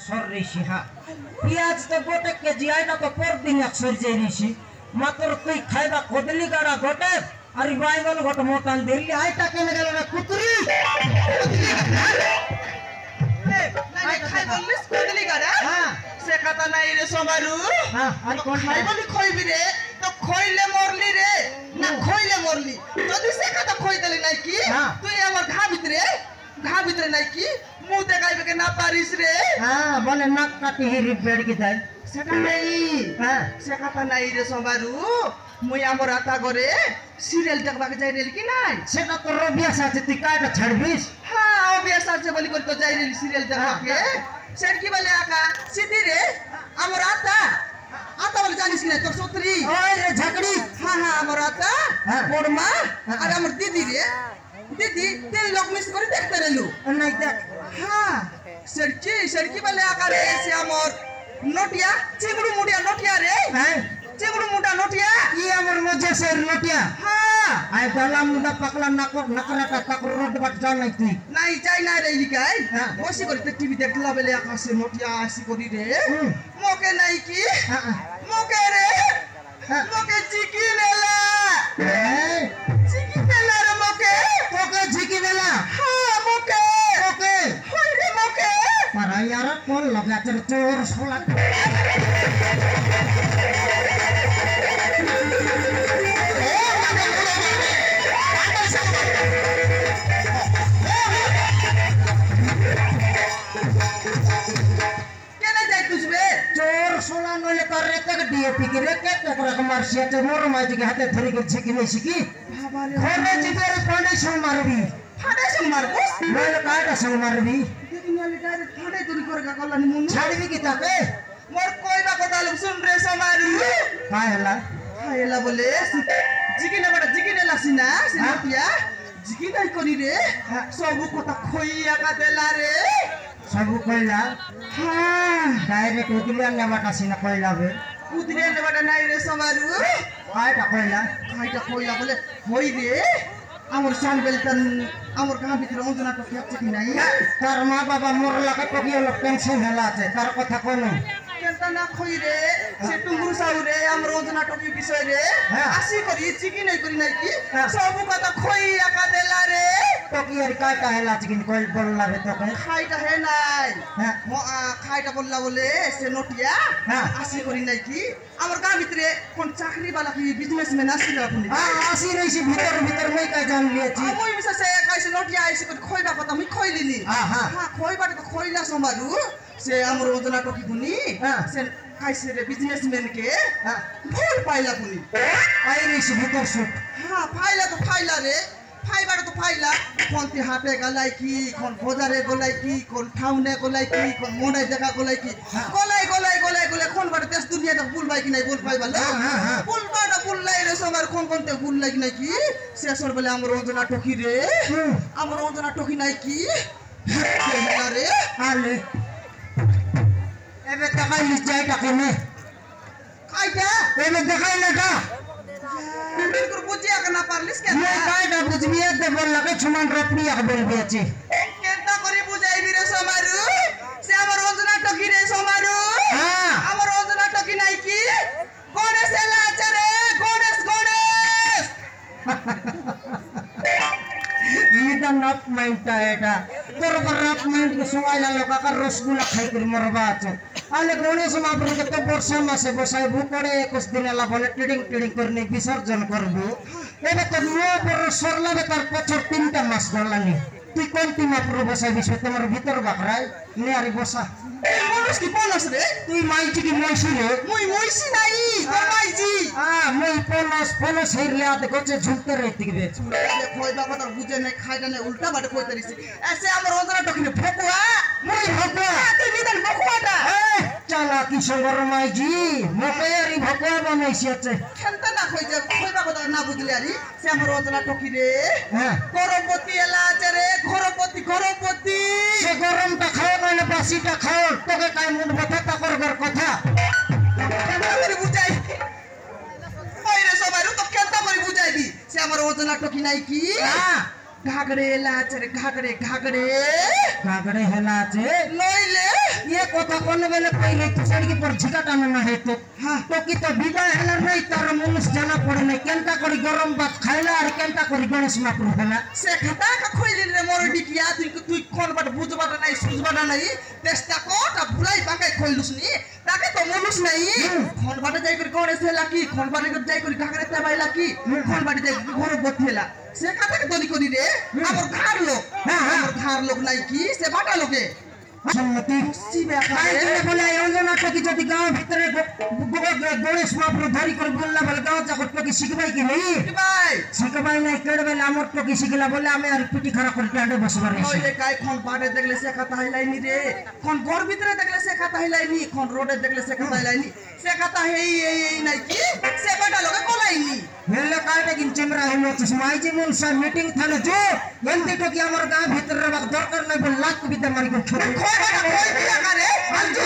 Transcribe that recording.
সররেছি হ্যাঁ পিঁয়াজ তো গোটে কেজি আয় না তো পরদিন এক সরজে রেছি মাত্র তুই খাইবা কদলি গাড়া গোটে আর বাইগন গোটে মোটান দিল্লি আইটা কেন গেল না কুতুরি খাই বললিস কদলি গাড়া হ্যাঁ সে কথা নাই রে সবারু হ্যাঁ আর কোন খাই বলি খইবি রে তো খইলে মরলি রে না খইলে মরলি যদি সে কথা খই দেলি নাই কি তুই আমার ঘা ভিতরে নাই কি মুখ দেখাইবে কে না পারিস রে হ্যাঁ বলে নাক কাটি হিরি বেড় কি দেয় সেটা নাই হ্যাঁ সে কথা নাই রে সবারু মুই আমার আতা করে সিরিয়াল দেখবাকে যাই রেল কি নাই সেটা তো রবিয়াস আছে তুই কাটা ছাড়বিস হ্যাঁ অবিয়াস আছে বলি করে তো যাই রেল সিরিয়াল দেখবাকে সে কি বলে আকা সিধি রে আমার আতা আতা বলে জানিস না তোর সত্রী ওই রে ঝাকড়ি হ্যাঁ হ্যাঁ আমার আতা বড় মা আর আমার দিদি রে দিদি 3 লোক মিস করে দেখতে রেলু নাই দেখ হ্যাঁ সড়কি বলে আকা রে সে আমার নটিয়া চিংড়ু মুড়িয়া নটিয়া রে হ্যাঁ চিংড়ু মুড়া নটিয়া কি আমার মজা সে নটিয়া হ্যাঁ আই গলা মুন্ডা পাকলা নাকরাটা তাকর রোড বাট যাও নাই তুই নাই চাই না রে লিকাই হ্যাঁ। বসি করে টিভি দেখলা বেলে আকাশে নটিয়া আসি করি রে মোকে নাই কি মোকে রে মোকে চিকি নেলা এই চিকি নেলা রে মোকে তোকে ঝিকি দেলা হ্যাঁ মোকে ওকে হই রে মোকে পারা यार কোন লাগা তোর চোর সোলা কেনে যাই তুসবে চোর সোলা নলে তোর রেতে ডিএপি কে রেতে তোরা কুমার সিয়াতে মোর মাইজি কে হাতে ধরি কে ঝিকি নেই শিকি বাবারে ঘরে জিবের ফাউন্ডেশন মারবি ফাডাইছন মারবো নলে কাটা সং মারবি দেখিনালি ডাইরেক্ট ফাডাই দূর করে গলানি মুন ছাড়বি কি তাকে মোর কইবা কথা লোক শুন রে সমারু কাই হলা খাইলা বলে জিকিনে বড় জিকিনে লাসিনা সিনাতিয়া জিকিনাই করি রে সবু কথা খইয়া কা দেলা রে সবু কইলা হ্যাঁ ডাইরেক্ট উদিলিয়া নেবাটা সিনা কইলা বে উদরে নেবাটা নাই রে সমারু কাইটা কইলা খাইটা কইলা বলে হই রে আমার সান বেলতন আমার গাঁ ভিতরে অঞ্জনা তো খেপছে কি নাই তার মা বাবা মোর লাগে টকি হলো টেনশন হেলা আছে তার কথা কোন কেনতা না খই রে সে টুঙ্গুর সাউ রে আমার অঞ্জনা টকি বিষয় রে আসি করি চিকিনাই করি নাই কি সবু কথা খইয়া কা দেলা রে টকি আর কাইটা হেলা চিকিন কইল বললা বে তোকে খাইটা হে নাই হ্যাঁ খাইটা বললা বলে সে নটিয়া আসি করি নাই কি আমার গাঁ ভিতরে কোন চাকরি বালা কি বিজনেসম্যান আসছিল আপনি আসি রইছি ভিতর ভিতর মই কাই জান লিয়েছি মই বিশেষ সে কাইছে নটিয়া আইছে করে খইবা কথা আমি খইলিনি হ্যাঁ খইবাটা তো খইলা সম্বাদু সে আমার ওজনা টকি গুনি সে কাইছে রে বিজনেসম্যান কে ভুল পাইলা গুনি আই রইছি ভিতর সুট হ্যাঁ ফাইলা তো ফাইলা রে ফাইবাটা তো ফাইলা কোনটি হাতে গলাই কি কোন বাজারে গলাই কি কোন টাউনে গলাই কি কোন মোড়ে দেখা গলাই কি গলাই কোন বাড়ি দেশ দুনিয়াটা ভুল পাই কি নাই ভুল পাইবা ভুল বাটা ভুল লাই রে সবার কোন কোনতে ভুল লাই কি নাই কি শেষর বলে আমার ওজনা টকি রে আমার ওজনা টকি নাই কি রে আলে এবে টাকা লিস যাইটা কেনে কাইটা এবে দেখাই না কা তোর বুঝিয়া না পারলিস কেন মই কাইটা বুঝবি এতে বললা কে ছমান রপনি এক বলবি আছে কেনটা করে বুঝাইবি রে সমারু সে আমার ওজনা টকি রে সমারু হ্যাঁ আমার ওজনা টকি নাই কি গণেশ এলা আছে রে গণেশ ইটা নট মাইন্ডটা এটা তোর রপ মাইন্ড কে সবাইলা লোকাকার রসগুলা খাই করে মরবা আছে আলে গণেশ মহাপ্রভুকে তো বর্ষা মাসে বসাইবু পরে 21 দিন এলা বলে টিডিং করে বিসর্জন করবো এবে তো নো বড় সরলাবে তার বছর 3টা মাস গলানি তুই কোনটি মহাপ্রভু বসাইবি সে তোমার ভিতর বাকরাই নে আরে বসা মানুষ কি পনস রে তুই মাইটি কি মইছি রে মুই মইছি নাই তোর মাইজি মই পনস হেরলে আতে গছে ঝুলতে রইতে গবে কইবা কথা বুঝে নাই খাইটা নাই উল্টা বাটে কইতে দিছি এসে আমার ওজনা টকি নে ফকুয়া মই ভগবা তুই বিদান ফকুয়াটা চালা কি সঙ্গর মাইজি মকেয়ারি ভগবা বানাইছি আছে খেলতা না কইবা কথা না বুঝলি আরি সে আমার ওজনা টকি রে হ্যাঁ করপতি এলা আছে রে ঘরপতি সে গরমটা খাও না বাসিটা খাও তোকে কাই মন ব্যথা তা করবার কথা কেনটা করে বুঝাই ওই রে সবাই তো কেনটা করে বুঝাইবি সে আমার ওজনা টকি নাই কি ঘাগড়ে এলা আছে রে ঘাগড়ে কাগড়ে হেলা আছে নইলে ये কথা কোন বেলে কইলে তো সড়কি পর ঝিকাটা না হেতো হ্যাঁ তো কি তো বিদায় হেলা নাই তার মনুষ জানা পড়ে নাই কেনটা করি গরম ভাত খাইলা আর কেনটা করি গণেশ মাপুর হেলা সে খাতা কা খইলি রে মোর ডিকিয়া তুই কোন বাট বুঝবাটা নাই সুঝবাটা নাই চেষ্টা কটা ভুলাই পাকাই খইলুস নি তাকে তো মনুষ নাই কোন বাটে যাই করে গণেশ হেলা কি কোন বাটে যাই করে ঢাকারে তেবাইলা কি কোন বাটে যাই ঘর বথেলা সে খাতা কে দলি করি রে আমার ঘর লোক আমার ঘর লোক নাই কি সে বাটা লোকে সম্মতি সিবে খায় বলে অঞ্জনা টকি যদি গাঁও ভিতরে গণেশ মাপুর ধরি করে বললা বলে গাঁও যা টকি শিখবাই কি নেই কি ভাই শিখবাই নাই কেড়ে বেলে আমার টকি শিখলা বলে আমি আর পিটি খারাপ করে টাঁডে বসবার ওই যে কাই কোন বাটে দেখলে সে খাতা হাইলাইনি রে কোন ঘর ভিতরে দেখলে সে খাতা হাইলাইনি কোন রোডে দেখলে সে খাতা হাইলাইনি সে খাতা হেই এই নাই কি সে বাটা লোকে কোলাইনি হেলে কাইটা কিন চেমরা হেলো তো সময় যে মন সা মিটিং থালে जो এনতে টকি আমার গাঁও ভিতরে রাখ দরকার নাই বল লাখ বিতে মারি করে কই বাটা কই দিয়া করে আর जो